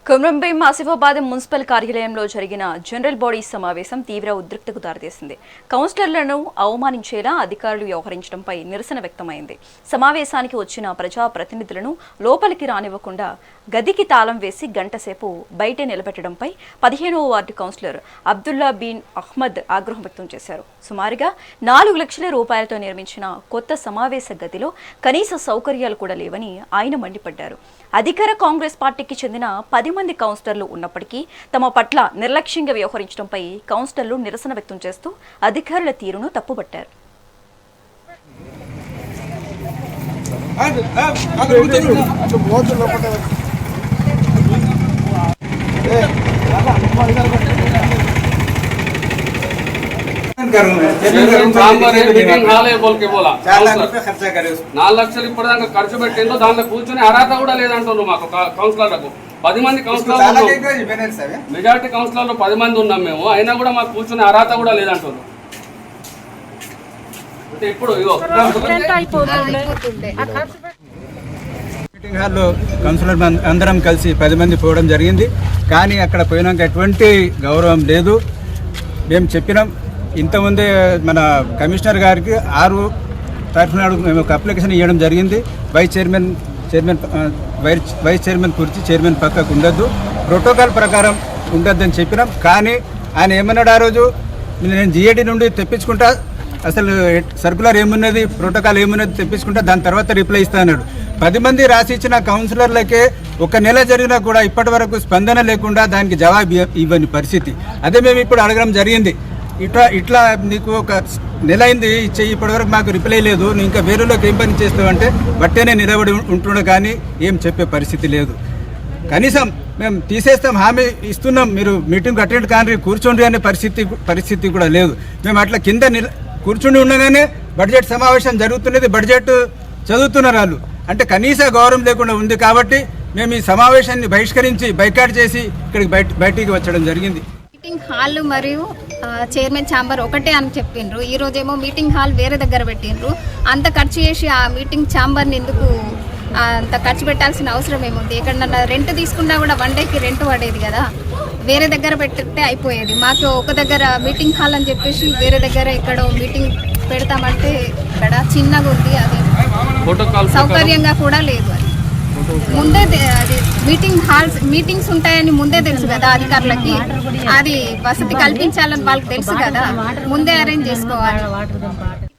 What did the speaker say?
Komaram Bheem Asifabad municipal కార్యాలయంలో జరిగిన general body సమావేశం తీవ్ర ఉద్రిక్తతకు దారితీసింది. కౌన్సిలర్లను అవమానించేలా అధికారులు వ్యవహరించడంపై నిరసన వ్యక్తమైంది. సమావేశానికి వచ్చిన ప్రజాప్రతినిధులను లోపలికి రానివ్వకుండా గదికి తాళం వేసి గంటసేపు బయటే నిలబెట్టడంపై 15వ వార్డు కౌన్సిలర్ అబ్దుల్లా బిన్ అహ్మద్ ఆగ్రహం వ్యక్తం చేశారు. సుమారుగా 4 లక్షల రూపాయలతో నిర్మించిన కొత్త సమావేశ గదిలో కనీస సౌకర్యాలు కూడా లేవని ఆయన మండిపడ్డారు. అధికార కాంగ్రెస్ పార్టీకి చెందిన 10 మంది కౌన్సిలర్లు ఉన్నప్పటికీ తమ పట్ల నిర్లక్ష్యంగా వ్యవహరించడంపై కౌన్సిలర్లు నిరసన వ్యక్తం చేస్తూ అధికారుల తీరును తప్పుపట్టారు. లక్షలు ఇప్పటిదాకా ఖర్చు పెట్టిందో దాంట్లో కూర్చొని అర్హత కూడా లేదంటున్నారు. మాకు కౌన్సిలర్లకు 10 మంది కౌన్సిలర్లు, మెజార్టీ కౌన్సిలర్లు 10 మంది ఉన్నాం మేము, అయినా కూడా మాకు కూర్చొని అర్హత కూడా లేదంటున్నారు. ఇప్పుడు మీటింగ్ హాల్లో కౌన్సిలర్ అందరం కలిసి 10 మంది పోవడం జరిగింది. కానీ అక్కడ పోయినాక ఎటువంటి గౌరవం లేదు. మేము చెప్పినాం, ఇంతకుముందే మన కమిషనర్ గారికి 6 తరఫున మేము ఒక అప్లికేషన్ ఇవ్వడం జరిగింది. వైస్ చైర్మన్ కుర్చీ చైర్మన్ పక్కకు ఉండొద్దు, ప్రోటోకాల్ ప్రకారం ఉండొద్దని చెప్పినాం. కానీ ఆయన ఏమన్నాడు, ఆ రోజు నేను జిఏడి నుండి తెప్పించుకుంటా, అసలు సర్కులర్ ఏమున్నది, ప్రోటోకాల్ ఏమున్నది తెప్పించుకుంటా, దాని తర్వాత రిప్లై ఇస్తా అన్నాడు. 10 మంది రాసి ఇచ్చిన కౌన్సిలర్లకే 1 నెల జరిగినా కూడా ఇప్పటి వరకు స్పందన లేకుండా దానికి జవాబు ఇవ్వని పరిస్థితి. అదే మేము ఇప్పుడు అడగడం జరిగింది. ఇట్లా నీకు 1 నెల అయింది ఇచ్చే, ఇప్పటివరకు మాకు రిప్లై లేదు, నువ్వు ఇంకా వేరేలోకి ఏం పని చేస్తావు అంటే బట్టేనే నిలబడి ఉంటుండ, కానీ ఏం చెప్పే పరిస్థితి లేదు. కనీసం మేము తీసేస్తాం హామీ ఇస్తున్నాం, మీరు మీటింగ్ అటెండ్ కానీ కూర్చోండి అనే పరిస్థితి కూడా లేదు. మేము అట్లా కింద కూర్చుండి ఉండగానే బడ్జెట్ సమావేశం జరుగుతున్నది, బడ్జెట్ చదువుతున్నారు వాళ్ళు. అంటే కనీస గౌరవం లేకుండా ఉంది. కాబట్టి మేము ఈ సమావేశాన్ని బహిష్కరించి బైకాట్ చేసి ఇక్కడికి బయటికి వచ్చడం జరిగింది. మీటింగ్ హాల్ మరియు చైర్మన్ ఛాంబర్ ఒకటే అని చెప్పిండ్రు. ఈ రోజేమో మీటింగ్ హాల్ వేరే దగ్గర పెట్టిండ్రు. అంత ఖర్చు చేసి ఆ మీటింగ్ ఛాంబర్ని ఎందుకు అంత ఖర్చు పెట్టాల్సిన అవసరం ఏముంది? ఎక్కడన్నా రెంట్ తీసుకున్నా కూడా 1 డేకి రెంట్ పడేది కదా, వేరే దగ్గర పెట్టితే అయిపోయేది. మాకు ఒక దగ్గర మీటింగ్ హాల్ అని చెప్పేసి వేరే దగ్గర ఎక్కడో మీటింగ్ పెడతామంటే ఇక్కడ చిన్నగా ఉంది, అది సౌకర్యంగా కూడా లేదు. అది ముందే అది మీటింగ్స్ ఉంటాయని ముందే తెలుసు కదా అధికారులకి, అది వసతి కల్పించాలని వాళ్ళకి తెలుసు కదా, ముందే అరేంజ్ చేసుకోవాలి.